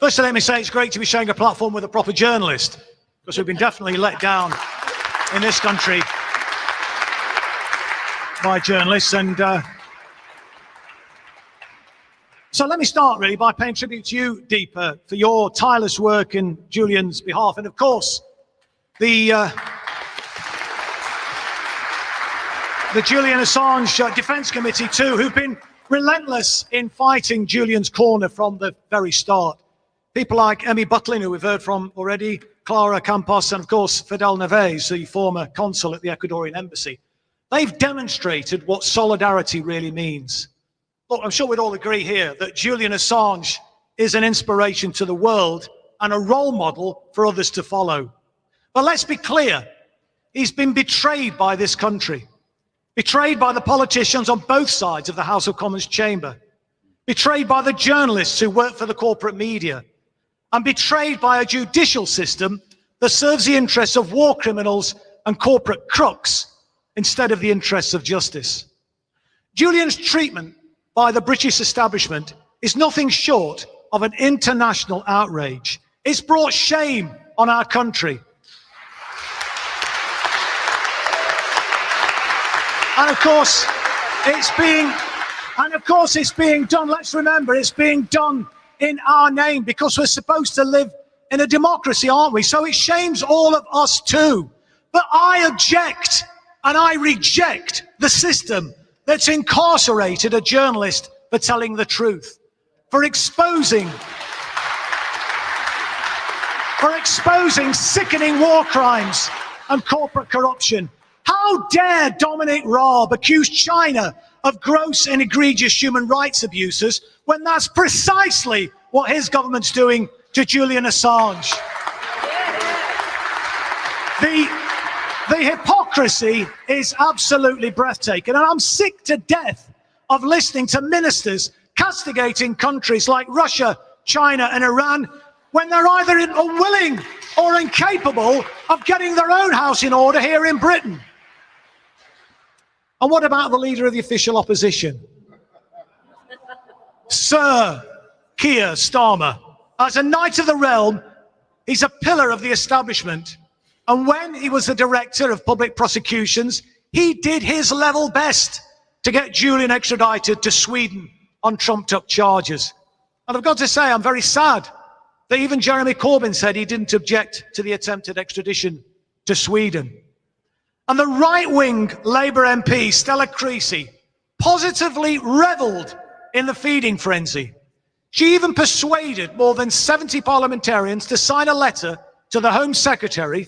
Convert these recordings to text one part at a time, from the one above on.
Firstly, let me say it's great to be sharing a platform with a proper journalist, because we've been definitely let down in this country by journalists. And so let me start really by paying tribute to you, Deepa, for your tireless work in Julian's behalf. And of course, the Julian Assange Defence Committee too, who've been relentless in fighting Julian's corner from the very start. People like Emmy Butlin, who we've heard from already, Clara Campos, and of course Fidel Neves, the former consul at the Ecuadorian embassy. They've demonstrated what solidarity really means. Look, I'm sure we'd all agree here that Julian Assange is an inspiration to the world and a role model for others to follow. But let's be clear, he's been betrayed by this country, betrayed by the politicians on both sides of the House of Commons chamber, betrayed by the journalists who work for the corporate media, and betrayed by a judicial system that serves the interests of war criminals and corporate crooks instead of the interests of justice. Julian's treatment by the British establishment is nothing short of an international outrage. It's brought shame on our country. And of course, it's being done, let's remember, it's being done in our name, because we're supposed to live in a democracy, aren't we? So it shames all of us too. But I object and I reject the system that's incarcerated a journalist for telling the truth, for exposing sickening war crimes and corporate corruption. How dare Dominic Raab accuse China of gross and egregious human rights abuses when that's precisely what his government's doing to Julian Assange? The hypocrisy is absolutely breathtaking, and I'm sick to death of listening to ministers castigating countries like Russia, China and Iran when they're either unwilling or incapable of getting their own house in order here in Britain. And what about the leader of the official opposition? Sir Keir Starmer. As a knight of the realm, he's a pillar of the establishment. And when he was the director of public prosecutions, he did his level best to get Julian extradited to Sweden on trumped-up charges. And I've got to say, I'm very sad that even Jeremy Corbyn said he didn't object to the attempted extradition to Sweden. And the right-wing Labour MP, Stella Creasy, positively revelled in the feeding frenzy. She even persuaded more than 70 parliamentarians to sign a letter to the Home Secretary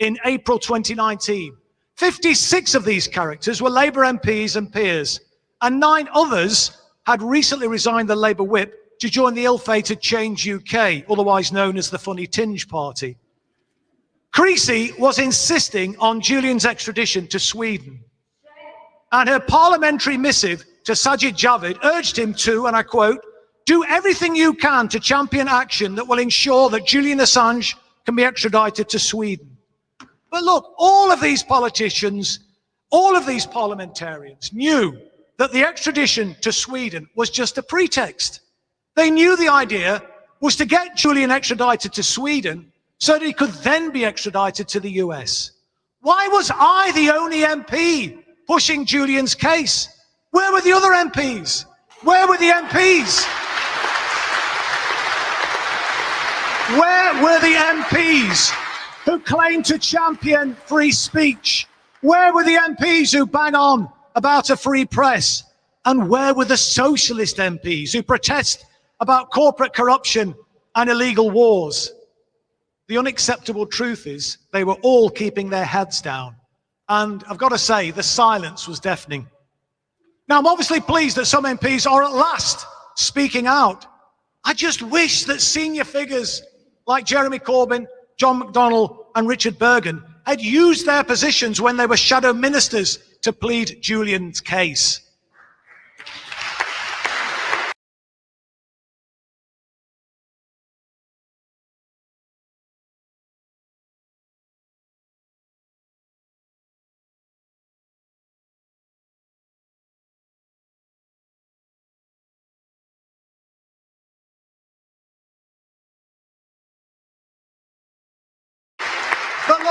in April 2019. 56 of these characters were Labour MPs and peers, and 9 others had recently resigned the Labour whip to join the ill-fated Change UK, otherwise known as the Funny Tinge Party. Creasy was insisting on Julian's extradition to Sweden, and her parliamentary missive to Sajid Javid urged him to, and I quote, "do everything you can to champion action that will ensure that Julian Assange can be extradited to Sweden." But look, all of these politicians, all of these parliamentarians knew that the extradition to Sweden was just a pretext. They knew the idea was to get Julian extradited to Sweden so that he could then be extradited to the US. Why was I the only MP pushing Julian's case? Where were the other MPs? Where were the MPs? Where were the MPs who claim to champion free speech? Where were the MPs who bang on about a free press? And where were the socialist MPs who protest about corporate corruption and illegal wars? The unacceptable truth is they were all keeping their heads down. And I've got to say, the silence was deafening. Now, I'm obviously pleased that some MPs are at last speaking out. I just wish that senior figures like Jeremy Corbyn, John McDonnell and Richard Bergen had used their positions when they were shadow ministers to plead Julian's case.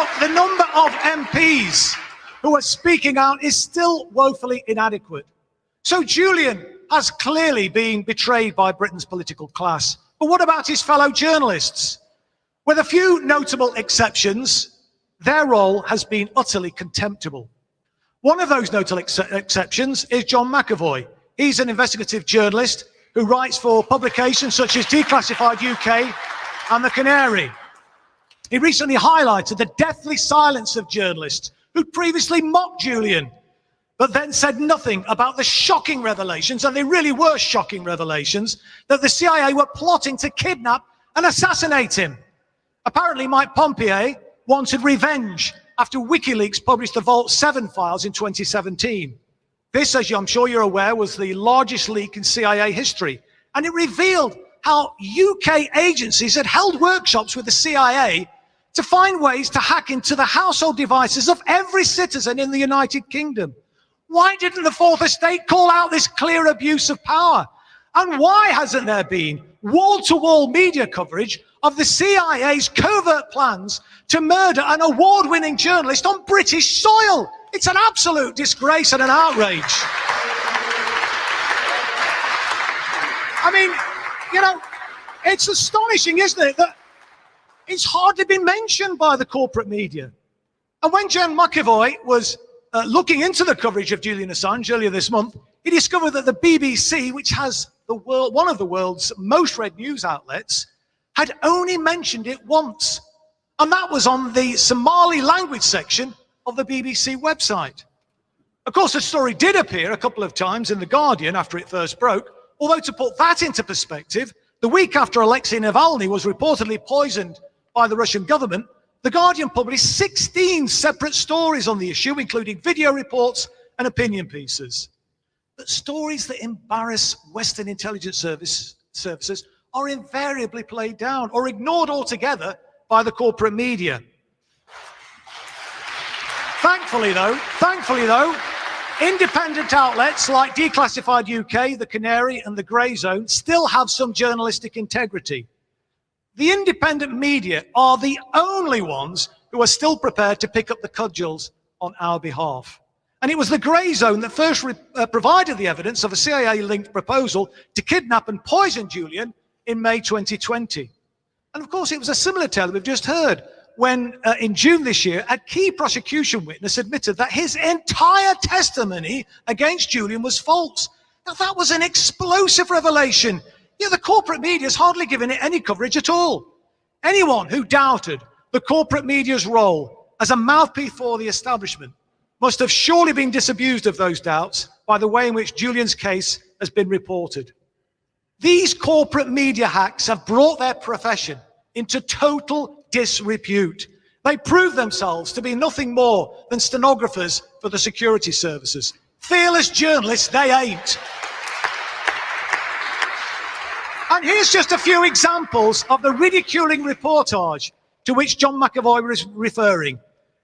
of MPs who are speaking out is still woefully inadequate. So Julian has clearly been betrayed by Britain's political class. But what about his fellow journalists? With a few notable exceptions, their role has been utterly contemptible. One of those notable exceptions is John McAvoy. He's an investigative journalist who writes for publications such as Declassified UK and The Canary. He recently highlighted the deathly silence of journalists who'd previously mocked Julian, but then said nothing about the shocking revelations, and they really were shocking revelations, that the CIA were plotting to kidnap and assassinate him. Apparently, Mike Pompeo wanted revenge after WikiLeaks published the Vault 7 files in 2017. This, as I'm sure you're aware, was the largest leak in CIA history, and it revealed how UK agencies had held workshops with the CIA to find ways to hack into the household devices of every citizen in the United Kingdom. Why didn't the Fourth Estate call out this clear abuse of power? And why hasn't there been wall-to-wall media coverage of the CIA's covert plans to murder an award-winning journalist on British soil? It's an absolute disgrace and an outrage. I mean, you know, it's astonishing, isn't it, that it's hardly been mentioned by the corporate media. And when John McAvoy was looking into the coverage of Julian Assange earlier this month, he discovered that the BBC, which has one of the world's most read news outlets, had only mentioned it once. And that was on the Somali language section of the BBC website. Of course, the story did appear a couple of times in The Guardian after it first broke, although to put that into perspective, the week after Alexei Navalny was reportedly poisoned by the Russian government, The Guardian published 16 separate stories on the issue, including video reports and opinion pieces. But stories that embarrass Western intelligence services are invariably played down or ignored altogether by the corporate media. Thankfully though, independent outlets like Declassified UK, The Canary and The Grey Zone still have some journalistic integrity. The independent media are the only ones who are still prepared to pick up the cudgels on our behalf. And it was The Grey Zone that first provided the evidence of a CIA-linked proposal to kidnap and poison Julian in May 2020. And of course, it was a similar tale we've just heard when, in June this year, a key prosecution witness admitted that his entire testimony against Julian was false. Now, that was an explosive revelation. Yeah, the corporate media has hardly given it any coverage at all. Anyone who doubted the corporate media's role as a mouthpiece for the establishment must have surely been disabused of those doubts by the way in which Julian's case has been reported. These corporate media hacks have brought their profession into total disrepute. They prove themselves to be nothing more than stenographers for the security services. Fearless journalists, they ain't. And here's just a few examples of the ridiculing reportage to which John McAvoy was referring.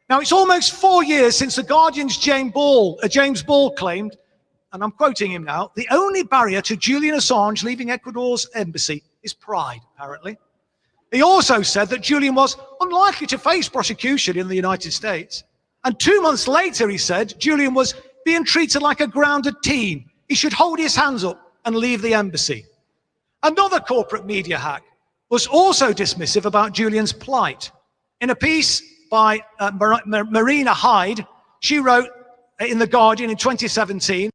Now, it's almost 4 years since The Guardian's James Ball claimed, and I'm quoting him now, the only barrier to Julian Assange leaving Ecuador's embassy is pride, apparently. He also said that Julian was unlikely to face prosecution in the United States. And 2 months later, he said, Julian was being treated like a grounded teen. He should hold his hands up and leave the embassy. Another corporate media hack was also dismissive about Julian's plight. In a piece by Marina Hyde, she wrote in The Guardian in 2017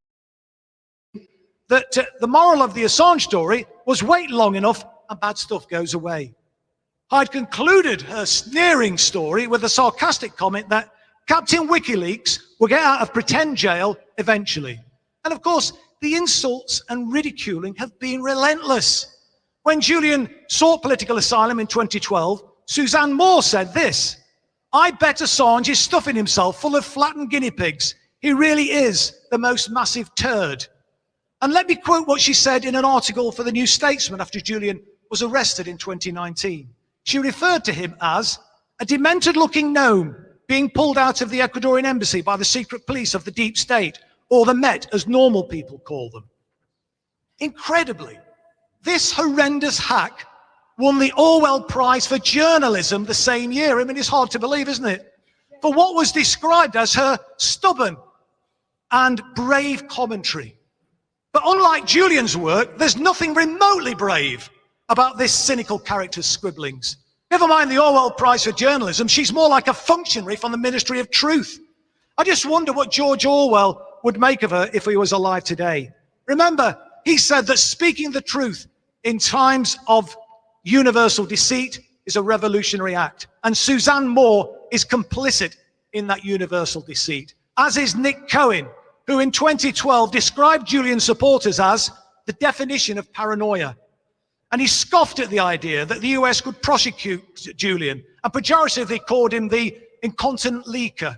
that the moral of the Assange story was wait long enough and bad stuff goes away. Hyde concluded her sneering story with a sarcastic comment that Captain WikiLeaks will get out of pretend jail eventually. And of course, the insults and ridiculing have been relentless. When Julian sought political asylum in 2012, Suzanne Moore said this, "I bet Assange is stuffing himself full of flattened guinea pigs. He really is the most massive turd." And let me quote what she said in an article for the New Statesman after Julian was arrested in 2019. She referred to him as a demented-looking gnome being pulled out of the Ecuadorian embassy by the secret police of the deep state, or the Met, as normal people call them. Incredibly, this horrendous hack won the Orwell Prize for Journalism the same year. I mean, it's hard to believe, isn't it? for what was described as her stubborn and brave commentary. But unlike Julian's work, there's nothing remotely brave about this cynical character's scribblings. Never mind the Orwell Prize for Journalism, she's more like a functionary from the Ministry of Truth. I just wonder what George Orwell would make of her if he was alive today. Remember, he said that speaking the truth in times of universal deceit is a revolutionary act. And Suzanne Moore is complicit in that universal deceit, as is Nick Cohen, who in 2012 described Julian's supporters as the definition of paranoia. And he scoffed at the idea that the US could prosecute Julian and pejoratively called him the incontinent leaker.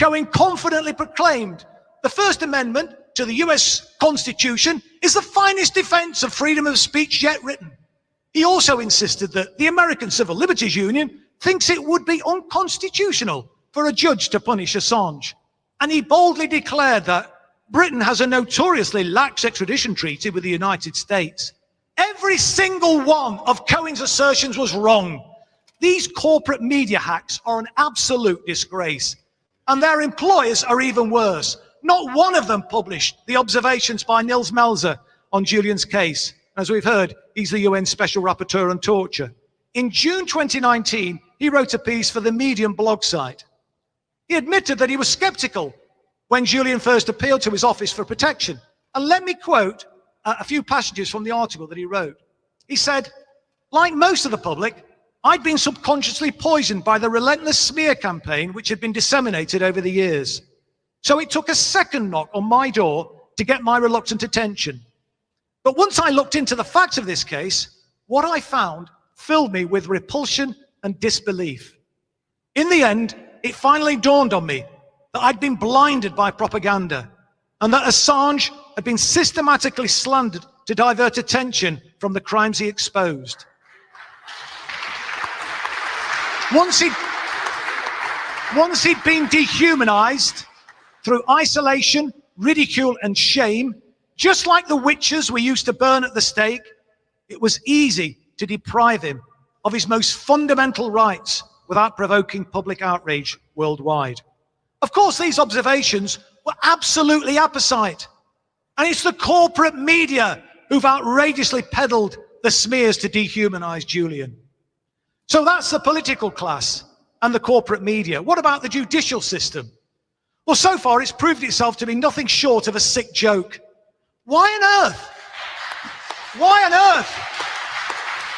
Cohen confidently proclaimed the First Amendment to the US Constitution is the finest defense of freedom of speech yet written. He also insisted that the American Civil Liberties Union thinks it would be unconstitutional for a judge to punish Assange. And he boldly declared that Britain has a notoriously lax extradition treaty with the United States. Every single one of Cohen's assertions was wrong. These corporate media hacks are an absolute disgrace. And their employers are even worse. Not one of them published the observations by Nils Melzer on Julian's case. As we've heard, he's the UN Special Rapporteur on Torture. In June 2019, he wrote a piece for the Medium blog site. He admitted that he was skeptical when Julian first appealed to his office for protection. And let me quote a few passages from the article that he wrote. He said, like most of the public, I'd been subconsciously poisoned by the relentless smear campaign which had been disseminated over the years. So it took a second knock on my door to get my reluctant attention. But once I looked into the facts of this case, what I found filled me with repulsion and disbelief. In the end, it finally dawned on me that I'd been blinded by propaganda and that Assange had been systematically slandered to divert attention from the crimes he exposed. Once he'd been dehumanized through isolation, ridicule, and shame, just like the witches we used to burn at the stake, it was easy to deprive him of his most fundamental rights without provoking public outrage worldwide. Of course, these observations were absolutely apposite. And it's the corporate media who've outrageously peddled the smears to dehumanize Julian. So that's the political class and the corporate media. What about the judicial system? Well, so far it's proved itself to be nothing short of a sick joke. Why on earth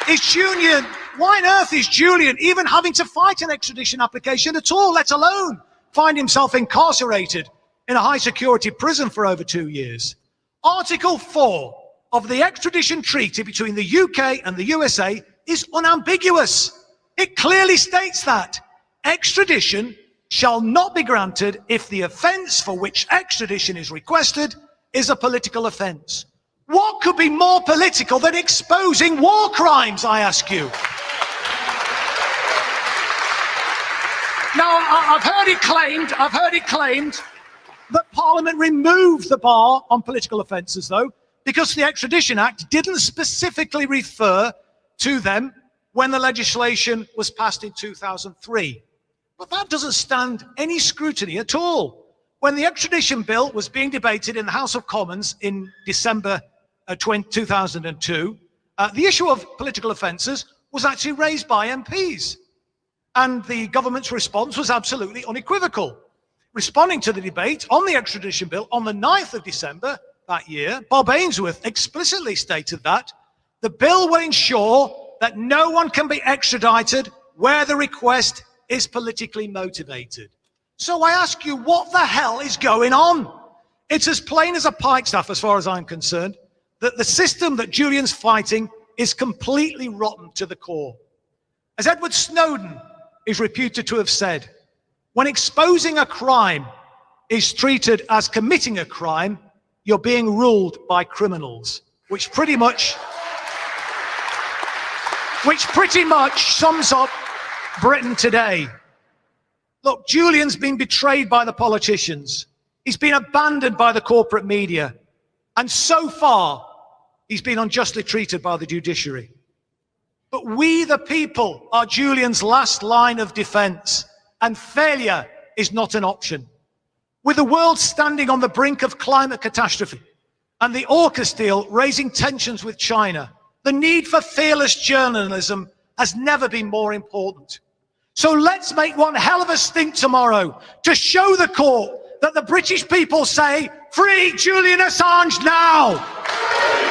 is Julian even having to fight an extradition application at all, let alone find himself incarcerated in a high security prison for over 2 years? Article 4 of the extradition treaty between the UK and the USA is unambiguous. It clearly states that extradition shall not be granted if the offence for which extradition is requested is a political offence. What could be more political than exposing war crimes, I ask you? Now, I've heard it claimed that Parliament removed the bar on political offences, though, because the Extradition Act didn't specifically refer to them when the legislation was passed in 2003. But that doesn't stand any scrutiny at all. When the extradition bill was being debated in the House of Commons in December 2002, the issue of political offences was actually raised by MPs. And the government's response was absolutely unequivocal. Responding to the debate on the extradition bill on the 9th of December that year, Bob Ainsworth explicitly stated that the bill will ensure that no one can be extradited where the request is politically motivated. So I ask you, what the hell is going on? It's as plain as a pikestaff, as far as I'm concerned, that the system that Julian's fighting is completely rotten to the core. As Edward Snowden is reputed to have said, when exposing a crime is treated as committing a crime, you're being ruled by criminals, which pretty much sums up Britain today. Look, Julian's been betrayed by the politicians. He's been abandoned by the corporate media. And so far, he's been unjustly treated by the judiciary. But we, the people, are Julian's last line of defense. and failure is not an option. With the world standing on the brink of climate catastrophe and the AUKUS deal raising tensions with China, the need for fearless journalism has never been more important. So let's make one hell of a stink tomorrow to show the court that the British people say, free Julian Assange now!